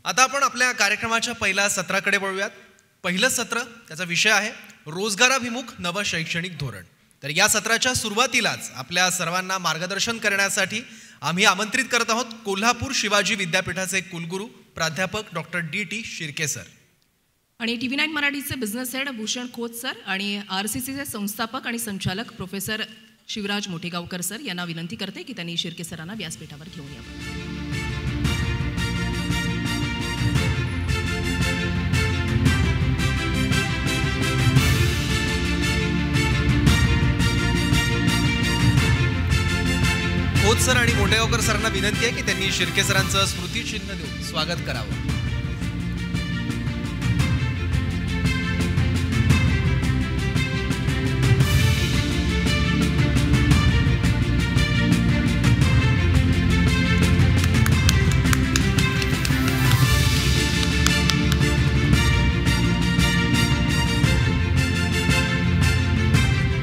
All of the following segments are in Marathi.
आता आपण आपल्या कार्यक्रमाच्या पहिल्या सत्राकडे वळूयात. पहिलं सत्र त्याचा विषय आहे रोजगाराभिमुख नवं शैक्षणिक धोरण. तर या सत्राच्या सुरुवातीलाच आपल्या सर्वांना मार्गदर्शन करण्यासाठी आम्ही आमंत्रित करत आहोत कोल्हापूर शिवाजी विद्यापीठाचे कुलगुरू प्राध्यापक डॉक्टर डी.टी. शिर्के सर आणि TV9 मराठीचे business head Bhushan Khot sir आणि RCCचे संस्थापक आणि संचालक प्रोफेसर शिवराज मोठेगावकर सर यांना विनंती करते की त्यांनी शिर्के सरांना व्यासपीठावर घेऊन यावं. खोत सर आणि मोठेगावकर सरांना विनंती आहे की त्यांनी शिर्के सरांचं स्मृतिचिन्ह देऊन स्वागत करावं.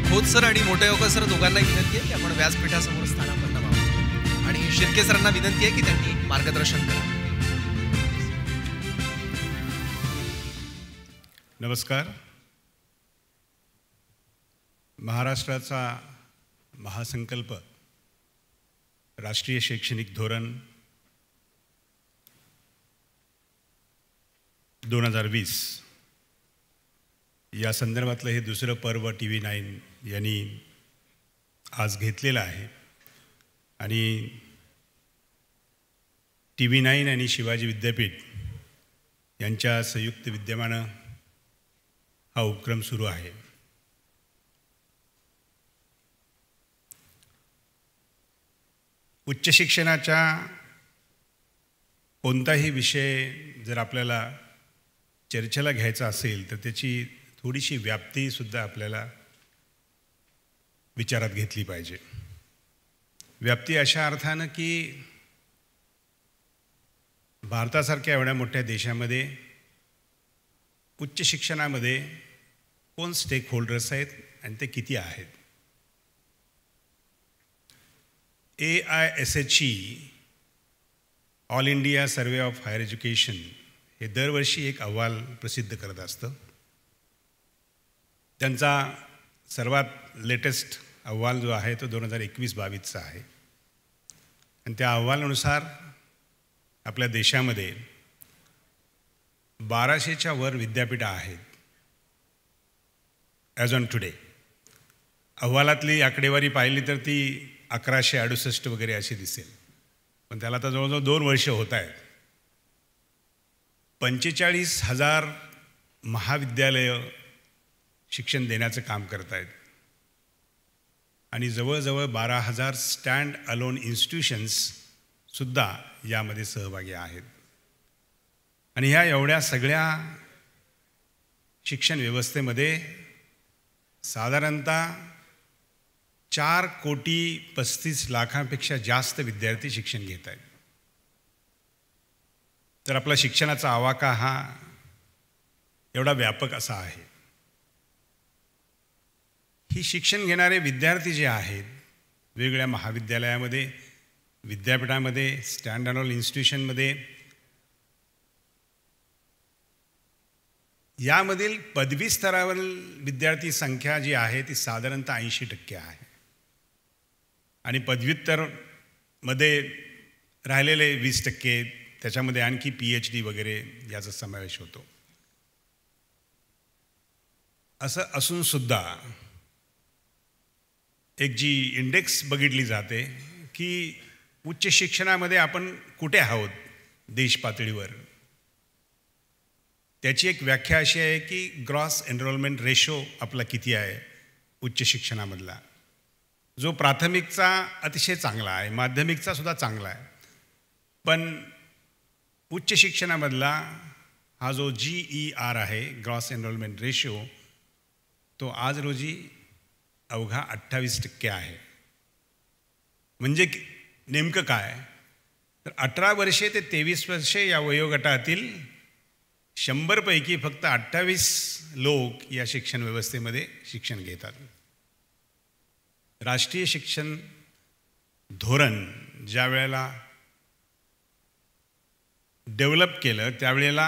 खोत सर आणि मोठेगावकर सर दोघांनाही विनंती आहे की आपण व्यासपीठासमोर स्थानापन्न व्हावं आणि शिर्के सरांना विनंती आहे की त्यांनी मार्गदर्शन करावं. नमस्कार. महाराष्ट्राचा महासंकल्प राष्ट्रीय शैक्षणिक धोरण 2020 या संदर्भातलं हे दुसरं पर्व TV9 यांनी आज घेतलेलं आहे आणि TV9 आणि शिवाजी विद्यापीठ यांच्या संयुक्त विद्यमानं हा उपक्रम सुरू आहे. उच्च शिक्षणाच्या कोणताही विषय जर आपल्याला चर्चेला घ्यायचा असेल तर त्याची थोडीशी व्याप्तीसुद्धा आपल्याला विचारात घेतली पाहिजे. व्याप्ती अशा अर्थानं की भारतासारख्या एवढ्या मोठ्या देशामध्ये उच्च शिक्षणामध्ये कोण स्टेक होल्डर्स आहेत आणि ते किती आहेत. AISHE all India survey of higher education हे दरवर्षी एक अहवाल प्रसिद्ध करत असतं. त्यांचा सर्वात लेटेस्ट अहवाल जो आहे तो 2021-22चा आहे आणि त्या अहवालानुसार आपल्या देशामध्ये 1200च्या वर विद्यापीठं आहेत ॲज ऑन टुडे. अहवालातली आकडेवारी पाहिली तर ती 1168 वगैरे अशी दिसेल, पण त्याला आता जवळजवळ 2 वर्ष होत आहेत. 45,000 महाविद्यालयं शिक्षण देण्याचं काम करत आहेत आणि जवळजवळ 12,000 स्टँड अलोन इन्स्टिट्यूशन्ससुद्धा यामध्ये सहभागी आहेत. आणि ह्या एवढ्या सगळ्या शिक्षण व्यवस्थेमध्ये साधारणतः 4,35,00,000पेक्षा जास्त विद्यार्थी शिक्षण घेत आहेत. तर आपला शिक्षणाचा आवाका हा एवढा व्यापक असा आहे. ही शिक्षण घेणारे विद्यार्थी जे आहेत वेगवेगळ्या महाविद्यालयामध्ये, विद्यापीठामध्ये, स्टँड अलोन इन्स्टिट्यूशनमध्ये, यामधील पदवी स्तरावरील विद्यार्थी संख्या जी आहे ती साधारणतः 80% आहे आणि पदव्युत्तरमध्ये राहिलेले 20%, त्याच्यामध्ये आणखी PhD वगैरे याचा समावेश होतो. असं असूनसुद्धा एक जी इंडेक्स बघितली जाते की उच्च शिक्षणामध्ये आपण कुठे आहोत देश पातळीवर, त्याची एक व्याख्या अशी आहे की ग्रॉस एनरोलमेंट रेशो आपला किती आहे उच्च शिक्षणामधला, जो प्राथमिकचा अतिशय चांगला आहे, माध्यमिकचा सुद्धा चांगला आहे, पण उच्च शिक्षणामधला हा जो GER आहे ग्रॉस एनरोलमेंट रेशो तो आज रोजी अवघा 28% आहे. म्हणजे नेमकं काय तर 18 वर्षे ते 23 वर्षे या वयोगटातील 100 पैकी फक्त 28 लोक या शिक्षण व्यवस्थेमध्ये शिक्षण घेतात. राष्ट्रीय शिक्षण धोरण ज्या वेळेला डेव्हलप केलं त्यावेळेला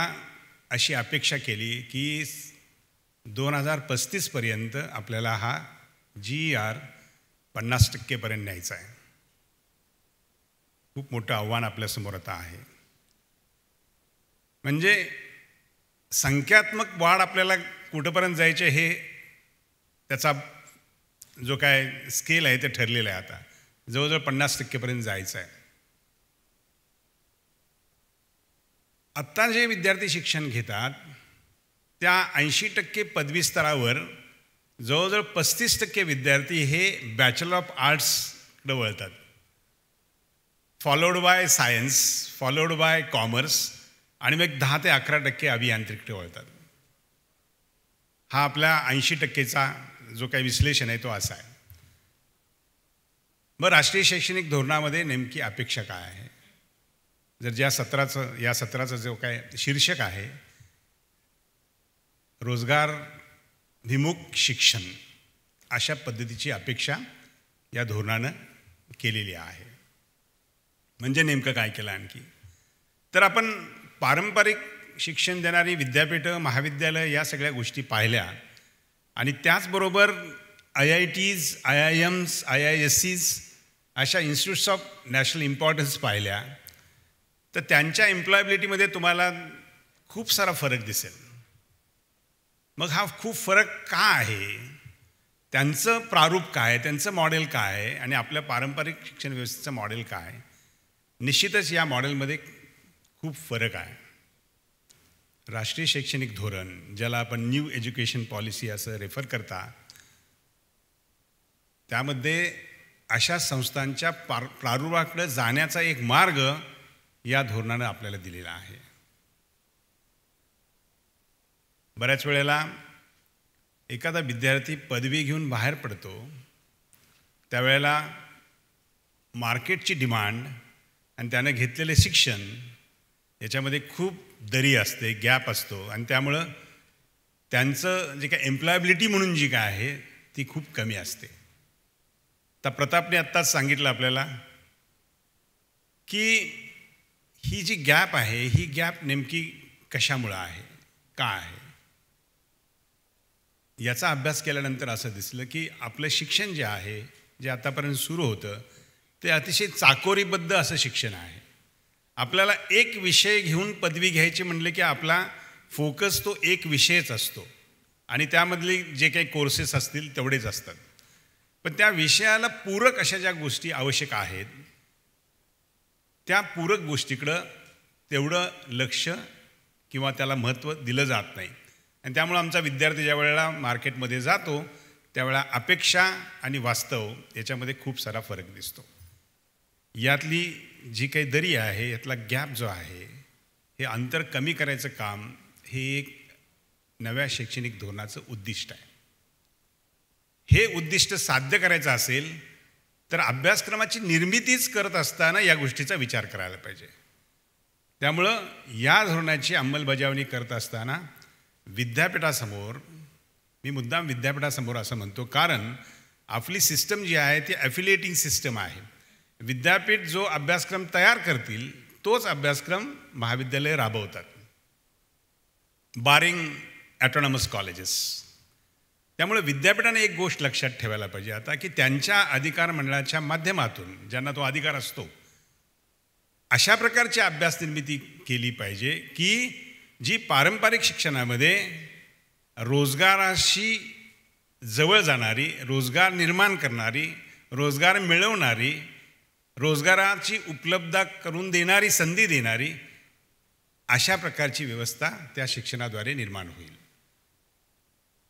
अशी अपेक्षा केली की 2035पर्यंत आपल्याला हा GER 50% न्यायचा आहे. खूप मोठं आव्हान आपल्यासमोर आता आहे. म्हणजे संख्यात्मक वाढ आपल्याला कुठंपर्यंत जायचे हे त्याचा जो काय स्केल आहे ते ठरलेलं आहे. आता जवळजवळ 50% जायचं आहे. आत्ता जे विद्यार्थी शिक्षण घेतात त्या 80% पदवी स्तरावर जवळजवळ 35% विद्यार्थी हे बॅचलर ऑफ आर्ट्सकडे वळतात, followed by science, followed by commerce, आणि मग 10 ते 11% अभियांत्रिकीकडे वळतात. हा आपल्या 80%चा जो काही विश्लेषण आहे तो असा आहे. मग राष्ट्रीय शैक्षणिक धोरणामध्ये नेमकी अपेक्षा काय आहे? जर या सत्राचं जो काय शीर्षक आहे रोजगार विमुख शिक्षण, अशा पद्धतीची अपेक्षा या धोरणानं केलेली आहे. म्हणजे नेमकं काय केलं आणखी तर आपण पारंपरिक शिक्षण देणारी विद्यापीठं, महाविद्यालय या सगळ्या गोष्टी पाहिल्या आणि त्याचबरोबर IITs, IIMs, IISCs अशा इन्स्टिट्यूट्स ऑफ नॅशनल इम्पॉर्टन्स पाहिल्या तर त्यांच्या एम्प्लॉयबिलिटीमध्ये तुम्हाला खूप सारा फरक दिसेल. मग हा खूप फरक का आहे? त्यांचं प्रारूप काय, त्यांचं मॉडेल काय आहे आणि आपल्या पारंपरिक शिक्षण व्यवस्थेचं मॉडेल काय? निश्चितच या मॉडेलमध्ये खूप फरक आहे. राष्ट्रीय शैक्षणिक धोरण, ज्याला आपण न्यू एज्युकेशन पॉलिसी असं रेफर करता, त्यामध्ये अशा संस्थांच्या प्रारूपाकडे जाण्याचा एक मार्ग या धोरणानं आपल्याला दिलेला आहे. बऱ्याच वेळेला एखादा विद्यार्थी पदवी घेऊन बाहेर पडतो त्यावेळेला मार्केटची डिमांड आणि त्यानं घेतलेले शिक्षण याच्यामध्ये खूप दरी असते, गॅप असतो आणि त्यामुळं त्यांचं जे काय एम्प्लॉयबिलिटी म्हणून जी काय आहे ती खूप कमी असते. तर प्रतापने आत्ताच सांगितलं आपल्याला की ही जी गॅप आहे ही गॅप नेमकी कशामुळं आहे, का आहे? याचा अभ्यास केल्यानंतर असं दिसलं की आपलं शिक्षण जे आहे, जे आतापर्यंत सुरू होतं ते अतिशय चाकोरीबद्ध असं शिक्षण आहे. आपल्याला एक विषय घेऊन पदवी घ्यायची म्हणले की आपला फोकस तो एक विषयच असतो आणि त्यामधले जे काही कोर्सेस असतील तेवढेच असतात. पण त्या विषयाला पूरक अशा ज्या गोष्टी आवश्यक आहेत त्या पूरक गोष्टीकडं तेवढं लक्ष किंवा त्याला महत्त्व दिलं जात नाही आणि त्यामुळं आमचा विद्यार्थी ज्या वेळेला मार्केटमध्ये जातो त्यावेळेला अपेक्षा आणि वास्तव याच्यामध्ये खूप सारा फरक दिसतो. यातली जी काही दरी आहे, यातला गॅप जो आहे, हे अंतर कमी करायचं काम हे एक नव्या शैक्षणिक धोरणाचं उद्दिष्ट आहे. हे उद्दिष्ट साध्य करायचं असेल तर अभ्यासक्रमाची निर्मितीच करत असताना या गोष्टीचा विचार करायला पाहिजे. त्यामुळं या धोरणाची अंमलबजावणी करत असताना विद्यापीठासमोर, मी मुद्दाम विद्यापीठासमोर असं म्हणतो कारण आपली सिस्टम जी आहे ती ॲफिलिएटिंग सिस्टम आहे. विद्यापीठ जो अभ्यासक्रम तयार करतील तोच अभ्यासक्रम महाविद्यालय राबवतात, बारिंग ॲटॉनॉमस कॉलेजेस. त्यामुळे विद्यापीठाने एक गोष्ट लक्षात ठेवायला पाहिजे आता की त्यांच्या अधिकार मंडळाच्या माध्यमातून ज्यांना तो अधिकार असतो अशा प्रकारची अभ्यास निर्मिती केली पाहिजे की जी पारंपरिक शिक्षणामध्ये रोजगाराशी जवळ जाणारी, रोजगार निर्माण करणारी, रोजगार मिळवणारी, रोजगाराची उपलब्ध करून देणारी, संधी देणारी अशा प्रकारची व्यवस्था त्या शिक्षणाद्वारे निर्माण होईल.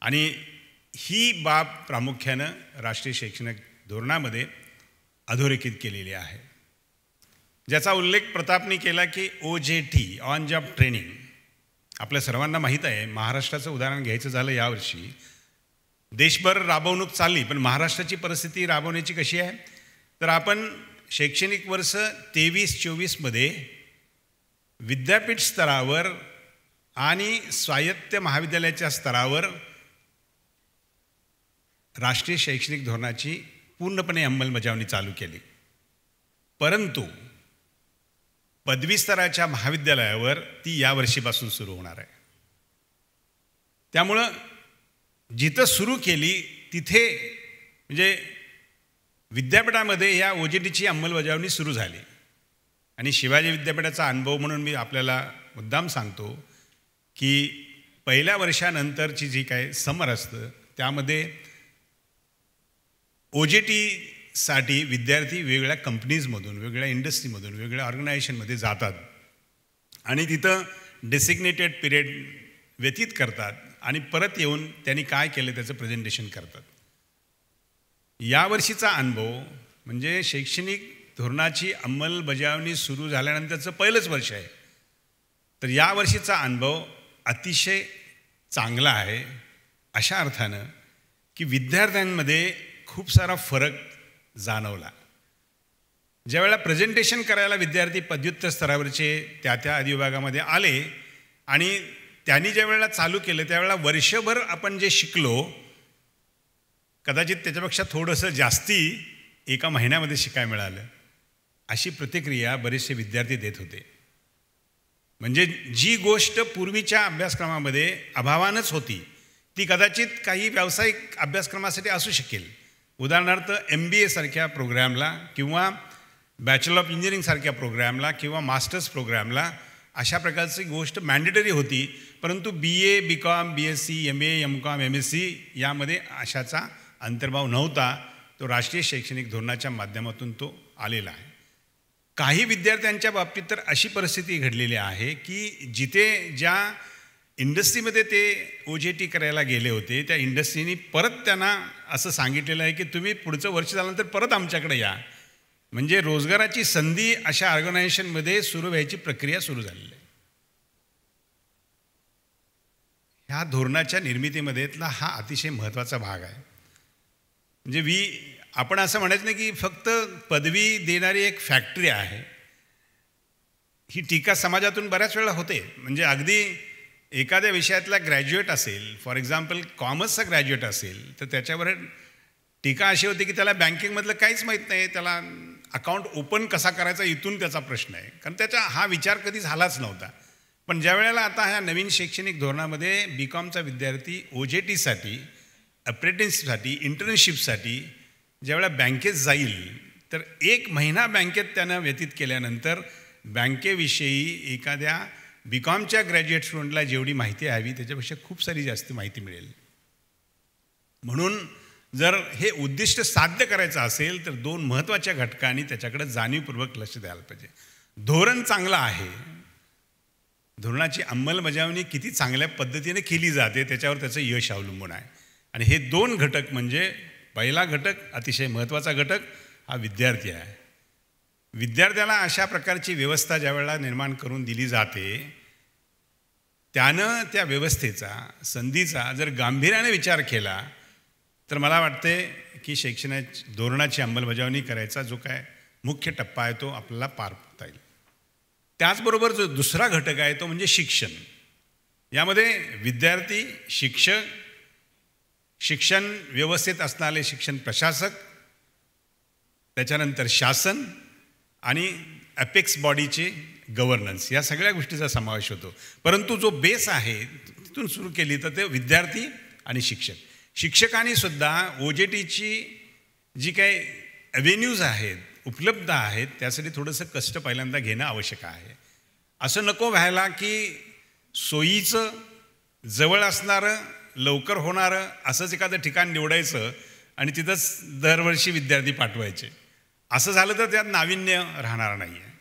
आणि ही बाब प्रामुख्यानं राष्ट्रीय शैक्षणिक धोरणामध्ये अधोरेखित केलेली आहे, ज्याचा उल्लेख प्रतापने केला की OJT, ऑन जॉब ट्रेनिंग. आपल्या सर्वांना माहीत आहे, महाराष्ट्राचं उदाहरण घ्यायचं झालं यावर्षी देशभर राबवणूक चालली, पण महाराष्ट्राची परिस्थिती राबवण्याची कशी आहे तर आपण शैक्षणिक वर्ष 23-24मध्ये विद्यापीठ स्तरावर आणि स्वायत्त महाविद्यालयाच्या स्तरावर राष्ट्रीय शैक्षणिक धोरणाची पूर्णपणे अंमलबजावणी चालू केली. परंतु पदवी स्तराच्या महाविद्यालयावर ती या वर्षीपासून सुरू होणार आहे. त्यामुळं जिथं सुरू केली तिथे म्हणजे विद्यापीठामध्ये या OJTची अंमलबजावणी सुरू झाली. आणि शिवाजी विद्यापीठाचा अनुभव म्हणून मी आपल्याला मुद्दाम सांगतो की पहिल्या वर्षानंतरची जी काय समर असतं त्यामध्ये OJTसाठी विद्यार्थी वेगवेगळ्या कंपनीजमधून, वेगवेगळ्या इंडस्ट्रीमधून, वेगवेगळ्या ऑर्गनायझेशनमध्ये जातात आणि तिथं डेसिग्नेटेड पिरियड व्यतीत करतात आणि परत येऊन त्यांनी काय केलं त्याचं प्रेझेंटेशन करतात. यावर्षीचा अनुभव म्हणजे शैक्षणिक धोरणाची अंमलबजावणी सुरू झाल्यानंतरचं पहिलंच वर्ष आहे. तर यावर्षीचा अनुभव अतिशय चांगला आहे अशा अर्थानं की विद्यार्थ्यांमध्ये खूप सारा फरक जाणवला. ज्यावेळेला प्रेझेंटेशन करायला विद्यार्थी पदव्युत्तर स्तरावरचे त्या अधिविभागामध्ये आले आणि त्यांनी ज्या वेळेला चालू केलं त्यावेळेला वर्षभर आपण जे शिकलो कदाचित त्याच्यापेक्षा थोडंसं जास्ती एका महिन्यामध्ये शिकायला मिळालं अशी प्रतिक्रिया बरेचसे विद्यार्थी देत होते. म्हणजे जी गोष्ट पूर्वीच्या अभ्यासक्रमामध्ये अभावानंच होती ती कदाचित काही व्यावसायिक अभ्यासक्रमासाठी असू शकेल. उदाहरणार्थ MBA सारख्या प्रोग्रॅमला किंवा बॅचलर ऑफ इंजिनिअरिंगसारख्या प्रोग्रॅमला किंवा मास्टर्स प्रोग्रॅमला अशा प्रकारची गोष्ट मॅन्डेटरी होती. परंतु BA, BCom, BSc, MA, MCom, MSc यामध्ये अशाचा अंतर्भाव नव्हता. तो राष्ट्रीय शैक्षणिक धोरणाच्या माध्यमातून तो आलेला आहे. काही विद्यार्थ्यांच्या बाबतीत तर अशी परिस्थिती घडलेली आहे की जिथे ज्या इंडस्ट्रीमध्ये ते OJT करायला गेले होते त्या इंडस्ट्रीनी परत त्यांना असं सांगितलेलं आहे की तुम्ही पुढचं वर्ष झाल्यानंतर परत आमच्याकडे या. म्हणजे रोजगाराची संधी अशा ऑर्गनायझेशनमध्ये सुरू व्हायची प्रक्रिया सुरू झालेली आहे. ह्या धोरणाच्या निर्मितीमध्येतला हा अतिशय महत्त्वाचा भाग आहे. म्हणजे आपण असं म्हणायचं नाही की फक्त पदवी देणारी एक फॅक्टरी आहे. ही टीका समाजातून बऱ्याच वेळा होते. म्हणजे अगदी एखाद्या विषयातला ग्रॅज्युएट असेल, फॉर एक्झाम्पल कॉमर्सचा ग्रॅज्युएट असेल तर त्याच्यावर टीका अशी होती की त्याला बँकिंगमधलं काहीच माहीत नाही, त्याला अकाउंट ओपन कसा करायचा इथून त्याचा प्रश्न आहे. कारण त्याचा हा विचार कधी झालाच नव्हता. पण ज्या वेळेला आता ह्या नवीन शैक्षणिक धोरणामध्ये BComचा विद्यार्थी OJTसाठी, अप्रेंटिससाठी, इंटर्नशिपसाठी ज्यावेळेला बँकेत जाईल तर 1 महिना बँकेत त्यानं व्यतीत केल्यानंतर बँकेविषयी एखाद्या BComच्या ग्रॅज्युएट स्टुडंटला जेवढी माहिती हवी त्याच्यापेक्षा खूप सारी जास्त माहिती मिळेल. म्हणून जर हे उद्दिष्ट साध्य करायचं असेल तर 2 महत्त्वाच्या घटकांनी त्याच्याकडे जाणीवपूर्वक लक्ष द्यायला पाहिजे. धोरण चांगलं आहे, धोरणाची अंमलबजावणी किती चांगल्या पद्धतीने केली जाते त्याच्यावर त्याचं यश अवलंबून आहे. आणि हे 2 घटक म्हणजे पहिला घटक, अतिशय महत्त्वाचा घटक हा विद्यार्थी आहे. विद्यार्थ्याला अशा प्रकारची व्यवस्था ज्या वेळेला निर्माण करून दिली जाते त्यानं त्या व्यवस्थेचा, संधीचा जर गांभीर्याने विचार केला तर मला वाटते की शैक्षणिक धोरणाची अंमलबजावणी करायचा जो काय मुख्य टप्पा आहे तो आपल्याला पार पडता येईल. त्याचबरोबर जो दुसरा घटक आहे तो म्हणजे शिक्षण. यामध्ये विद्यार्थी, शिक्षक, शिक्षण व्यवस्थेत असणारे शिक्षण प्रशासक, त्याच्यानंतर शासन आणि अपेक्स बॉडीचे गव्हर्नन्स या सगळ्या गोष्टीचा समावेश होतो. परंतु जो बेस आहे तिथून सुरू केली तर ते विद्यार्थी आणि शिक्षक. शिक्षकांनी सुद्धा OJTची जी काही ॲव्हेन्यूज आहेत, उपलब्ध आहेत त्यासाठी थोडंसं कष्ट पहिल्यांदा घेणं आवश्यक आहे. असं नको व्हायला की सोयीचं, जवळ असणारं, लवकर होणारं असंच एखादं ठिकाण निवडायचं आणि तिथंच दरवर्षी विद्यार्थी पाठवायचे. असं झालं तर त्यात नाविन्य राहणार नाही आहे.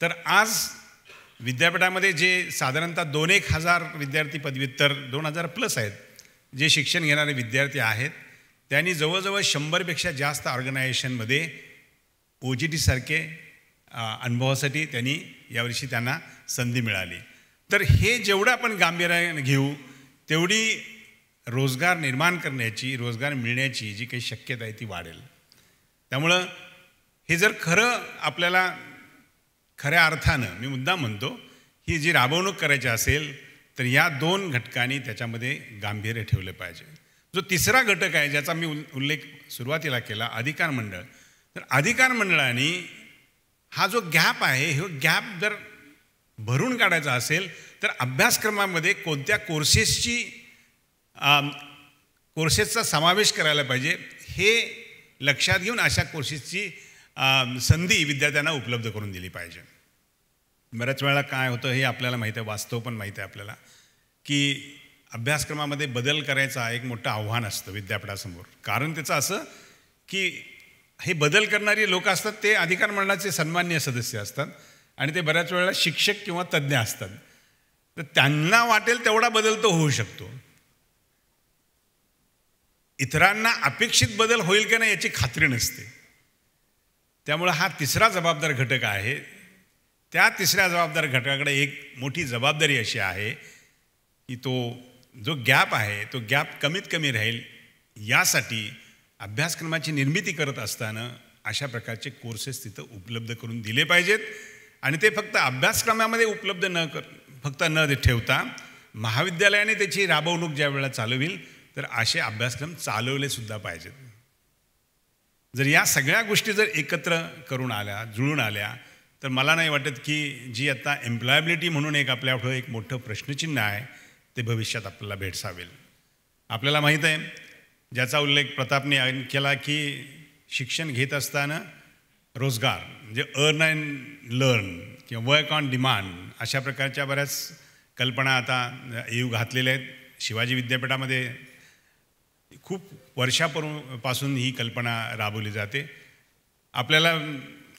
तर आज विद्यापीठामध्ये जे साधारणतः 2-1 हजार विद्यार्थी पदव्युत्तर 2000+ आहेत जे शिक्षण घेणारे विद्यार्थी आहेत त्यांनी जवळजवळ 100पेक्षा जास्त ऑर्गनायझेशनमध्ये OJTसारखे अनुभवासाठी त्यांनी यावर्षी त्यांना संधी मिळाली. तर हे जेवढं आपण गांभीर्याने घेऊ तेवढी रोजगार निर्माण करण्याची, रोजगार मिळण्याची जी काही शक्यता आहे ती वाढेल. त्यामुळं हे जर खरं आपल्याला खऱ्या अर्थानं मी मुद्दाम म्हणतो ही जी राबवणूक करायची असेल तर या 2 घटकांनी त्याच्यामध्ये गांभीर्य ठेवलं पाहिजे. जो तिसरा घटक आहे ज्याचा मी उल्लेख सुरुवातीला केला, अधिकार मंडळ. तर अधिकार मंडळाने हा जो गॅप आहे, हा गॅप जर भरून काढायचा असेल तर अभ्यासक्रमामध्ये कोणत्या कोर्सेसचा समावेश करायला पाहिजे हे लक्षात घेऊन अशा कोर्सेसची संधी विद्यार्थ्यांना उपलब्ध करून दिली पाहिजे. बऱ्याच वेळा काय होतं हे आपल्याला माहीत आहे, वास्तव पण माहीत आहे आपल्याला, की अभ्यासक्रमामध्ये बदल करायचा एक मोठं आव्हान असतं विद्यापीठासमोर. कारण त्याचं असं की हे बदल करणारी लोक असतात ते अधिकार मंडळाचे सन्माननीय सदस्य असतात आणि ते बऱ्याच वेळेला शिक्षक किंवा तज्ज्ञ असतात. तर त्यांना वाटेल तेवढा बदल तो होऊ शकतो, इतरांना अपेक्षित बदल होईल की नाही याची खात्री नसते. त्यामुळं हा तिसरा जबाबदार घटक आहे. त्या तिसऱ्या जबाबदार घटकाकडे एक मोठी जबाबदारी अशी आहे की तो जो गॅप आहे तो गॅप कमीत कमी राहील यासाठी अभ्यासक्रमाची निर्मिती करत असताना अशा प्रकारचे कोर्सेस तिथं उपलब्ध करून दिले पाहिजेत. आणि ते फक्त अभ्यासक्रमामध्ये उपलब्ध न ठेवता महाविद्यालयाने त्याची राबवणूक ज्या वेळेला चालवेल तर असे अभ्यासक्रम चालवले सुद्धा पाहिजेत. जर या सगळ्या गोष्टी जर एकत्र करून आल्या, जुळून आल्या, तर मला नाही वाटत की जी आता एम्प्लॉयबिलिटी म्हणून एक आपल्यापुढं एक मोठं प्रश्नचिन्ह आहे ते भविष्यात आपल्याला भेडसावेल. आपल्याला माहीत आहे, ज्याचा उल्लेख प्रतापने केला, की शिक्षण घेत असताना रोजगार म्हणजे अर्न अँड लर्न किंवा वर्क ऑन डिमांड अशा प्रकारच्या बऱ्याच कल्पना आता येऊ घातलेल्या आहेत. शिवाजी विद्यापीठामध्ये खूप वर्षापासून ही कल्पना राबवली जाते.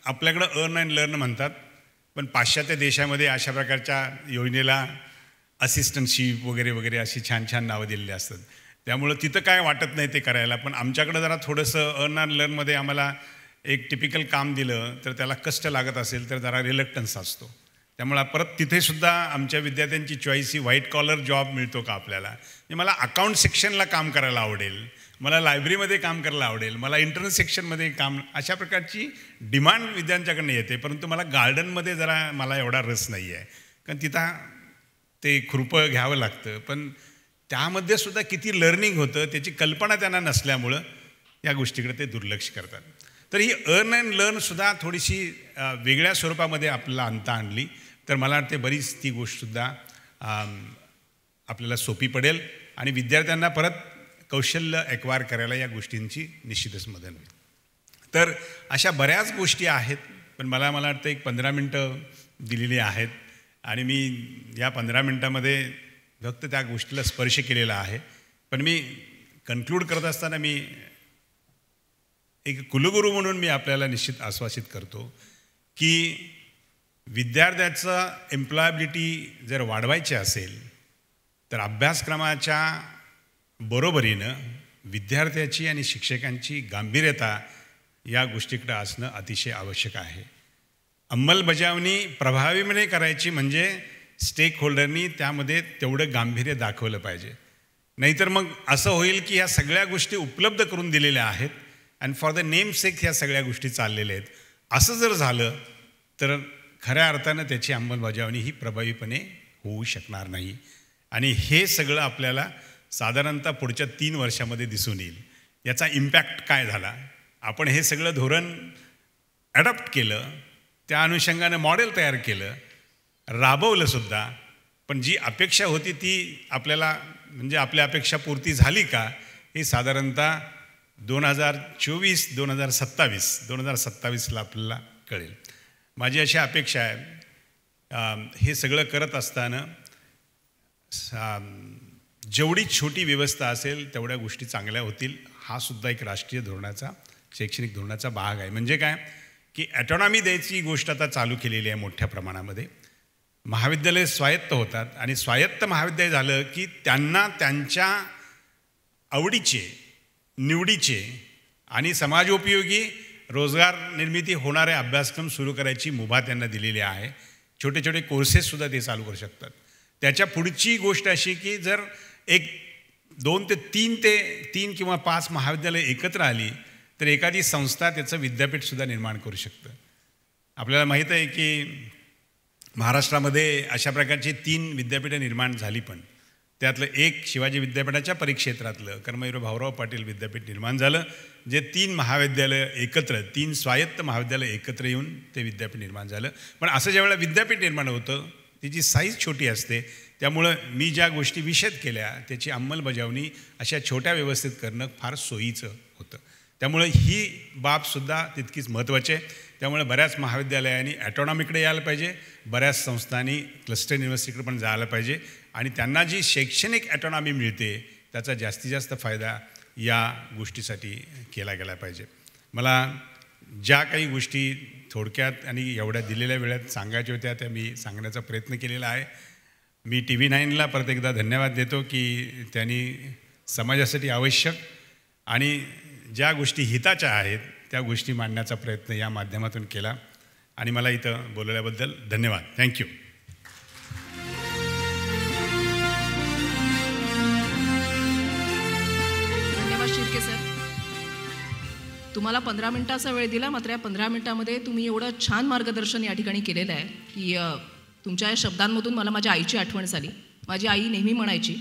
आपल्याकडं अर्न अँड लर्न म्हणतात, पण पाश्चात्य देशामध्ये अशा प्रकारच्या योजनेला असिस्टंटशिप वगैरे वगैरे अशी छान छान नावं दिलेली असतात. त्यामुळं तिथं काय वाटत नाही ते करायला. पण आमच्याकडं जरा थोडंसं अर्न अँड लर्नमध्ये आम्हाला एक टिपिकल काम दिलं तर त्याला कष्ट लागत असेल तर जरा रिलक्टन्स असतो. त्यामुळे परत तिथेसुद्धा आमच्या विद्यार्थ्यांची चॉईस ही व्हाईट कॉलर जॉब मिळतो का आपल्याला, म्हणजे मला अकाउंट सेक्शनला काम करायला आवडेल, मला लायब्ररीमध्ये काम करायला आवडेल, मला इंटरनल सेक्शनमध्ये काम, अशा प्रकारची डिमांड विद्यार्थ्यांच्याकडनं येते. परंतु मला गार्डनमध्ये जरा मला एवढा रस नाही आहे, कारण तिथं ते खुरपं घ्यावं लागतं. पण त्यामध्ये सुद्धा किती लर्निंग होतं त्याची कल्पना त्यांना नसल्यामुळं या गोष्टीकडे ते दुर्लक्ष करतात. तर ही अर्न अँड लर्नसुद्धा थोडीशी वेगळ्या स्वरूपामध्ये आपल्याला आणता आणली तर मला वाटते बरीच ती गोष्टसुद्धा आपल्याला सोपी पडेल आणि विद्यार्थ्यांना परत कौशल्य ॲक्वायर करायला या गोष्टींची निश्चितच मदत होईल. तर अशा बऱ्याच गोष्टी आहेत, पण मला वाटतं एक 15 मिनटं दिलेली आहेत आणि मी या 15 मिनटामध्ये फक्त त्या गोष्टीला स्पर्श केलेला आहे. पण मी कन्क्लूड करत असताना मी एक कुलगुरू म्हणून मी आपल्याला निश्चित आश्वासित करतो की विद्यार्थ्याचं एम्प्लॉयबिलिटी जर वाढवायची असेल तर अभ्यासक्रमाच्या बरोबरीनं विद्यार्थ्याची आणि शिक्षकांची गांभीर्यता या गोष्टीकडे असणं अतिशय आवश्यक आहे. अंमलबजावणी प्रभावीपणे करायची म्हणजे स्टेक होल्डरनी त्यामध्ये तेवढं गांभीर्य दाखवलं पाहिजे. नाहीतर मग असं होईल की ह्या सगळ्या गोष्टी उपलब्ध करून दिलेल्या आहेत आणि फॉर द नेम सेक ह्या सगळ्या गोष्टी चाललेल्या आहेत. असं जर झालं तर खऱ्या अर्थानं त्याची अंमलबजावणी ही प्रभावीपणे होऊ शकणार नाही आणि हे सगळं आपल्याला साधारणतः पुढच्या 3 वर्षामध्ये दिसून येईल. याचा इम्पॅक्ट काय झाला, आपण हे सगळं धोरण ॲडॉप्ट केलं, त्या अनुषंगानं मॉडेल तयार केलं, राबवलंसुद्धा, पण जी अपेक्षा होती ती आपल्याला म्हणजे आपल्या अपेक्षा पूर्ती झाली का हे साधारणतः 2024-2027ला आपल्याला कळेल. माझी अशी अपेक्षा आहे हे सगळं करत असताना जेवढी छोटी व्यवस्था असेल तेवढ्या गोष्टी चांगल्या होतील. हा सुद्धा एक राष्ट्रीय धोरणाचा शैक्षणिक धोरणाचा भाग आहे. म्हणजे काय की ॲटॉनॉमी द्यायची गोष्ट आता चालू केलेली आहे मोठ्या प्रमाणामध्ये. महाविद्यालय स्वायत्त होतात आणि स्वायत्त महाविद्यालय झालं की त्यांना त्यांच्या आवडीचे, निवडीचे आणि समाजोपयोगी रोजगार निर्मिती होणारे अभ्यासक्रम सुरू करायची मुभा त्यांना दिलेली आहे. छोटे छोटे कोर्सेससुद्धा ते चालू करू शकतात. त्याच्या पुढची गोष्ट अशी की जर एक 2 ते 3 किंवा 5 महाविद्यालय एकत्र आली तर एखादी संस्था त्याचं विद्यापीठसुद्धा निर्माण करू शकतं. आपल्याला माहीत आहे की महाराष्ट्रामध्ये अशा प्रकारची 3 विद्यापीठं निर्माण झाली, पण त्यातलं एक शिवाजी विद्यापीठाच्या परिक्षेत्रातलं कर्मवीर भाऊराव पाटील विद्यापीठ निर्माण झालं, जे 3 महाविद्यालय एकत्र, 3 स्वायत्त महाविद्यालय एकत्र येऊन ते विद्यापीठ निर्माण झालं. पण असं ज्यावेळेला विद्यापीठ निर्माण होतं तिची साईज छोटी असते, त्यामुळं मी ज्या गोष्टी विशद केल्या त्याची अंमलबजावणी अशा छोट्या व्यवस्थेत करणं फार सोयीचं होतं. त्यामुळं ही बाबसुद्धा तितकीच महत्त्वाची आहे. त्यामुळे बऱ्याच महाविद्यालयांनी ॲटॉनॉमीकडे यायला पाहिजे, बऱ्याच संस्थांनी क्लस्टर युनिव्हर्सिटीकडे पण जायला पाहिजे आणि त्यांना जी शैक्षणिक ॲटॉनॉमी मिळते त्याचा जास्तीत जास्त फायदा या गोष्टीसाठी केला गेला पाहिजे. मला ज्या काही गोष्टी थोडक्यात आणि एवढ्या दिलेल्या वेळात सांगायच्या होत्या त्या मी सांगण्याचा प्रयत्न केलेला आहे. मी TV9ला परत एकदा धन्यवाद देतो की त्यांनी समाजासाठी आवश्यक आणि ज्या गोष्टी हिताच्या आहेत त्या गोष्टी मांडण्याचा प्रयत्न या माध्यमातून केला आणि मला इथं बोलवल्याबद्दल धन्यवाद. थँक्यू. धन्यवाद शिर्के सर. तुम्हाला 15 मिनिटाचा वेळ दिला, मात्र या 15 मिनिटामध्ये तुम्ही एवढं छान मार्गदर्शन या ठिकाणी केलेलं आहे की तुमच्या या शब्दांमधून मला माझ्या आईची आठवण झाली. माझी आई नेहमी म्हणायची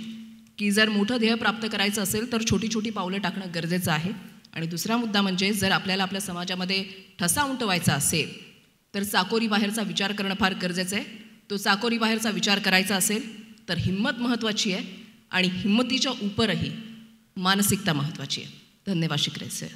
की जर मोठं ध्येय प्राप्त करायचं असेल तर छोटी छोटी पावलं टाकणं गरजेचं आहे. आणि दुसरा मुद्दा म्हणजे जर आपल्याला आपल्या समाजामध्ये ठसा उमटवायचा असेल तर चाकोरी बाहेरचा विचार करणं फार गरजेचं आहे. तो चाकोरी बाहेरचा विचार करायचा असेल तर हिंमत महत्त्वाची आहे आणि हिंमतीच्या उपरही मानसिकता महत्त्वाची आहे. धन्यवाद शिर्के सर.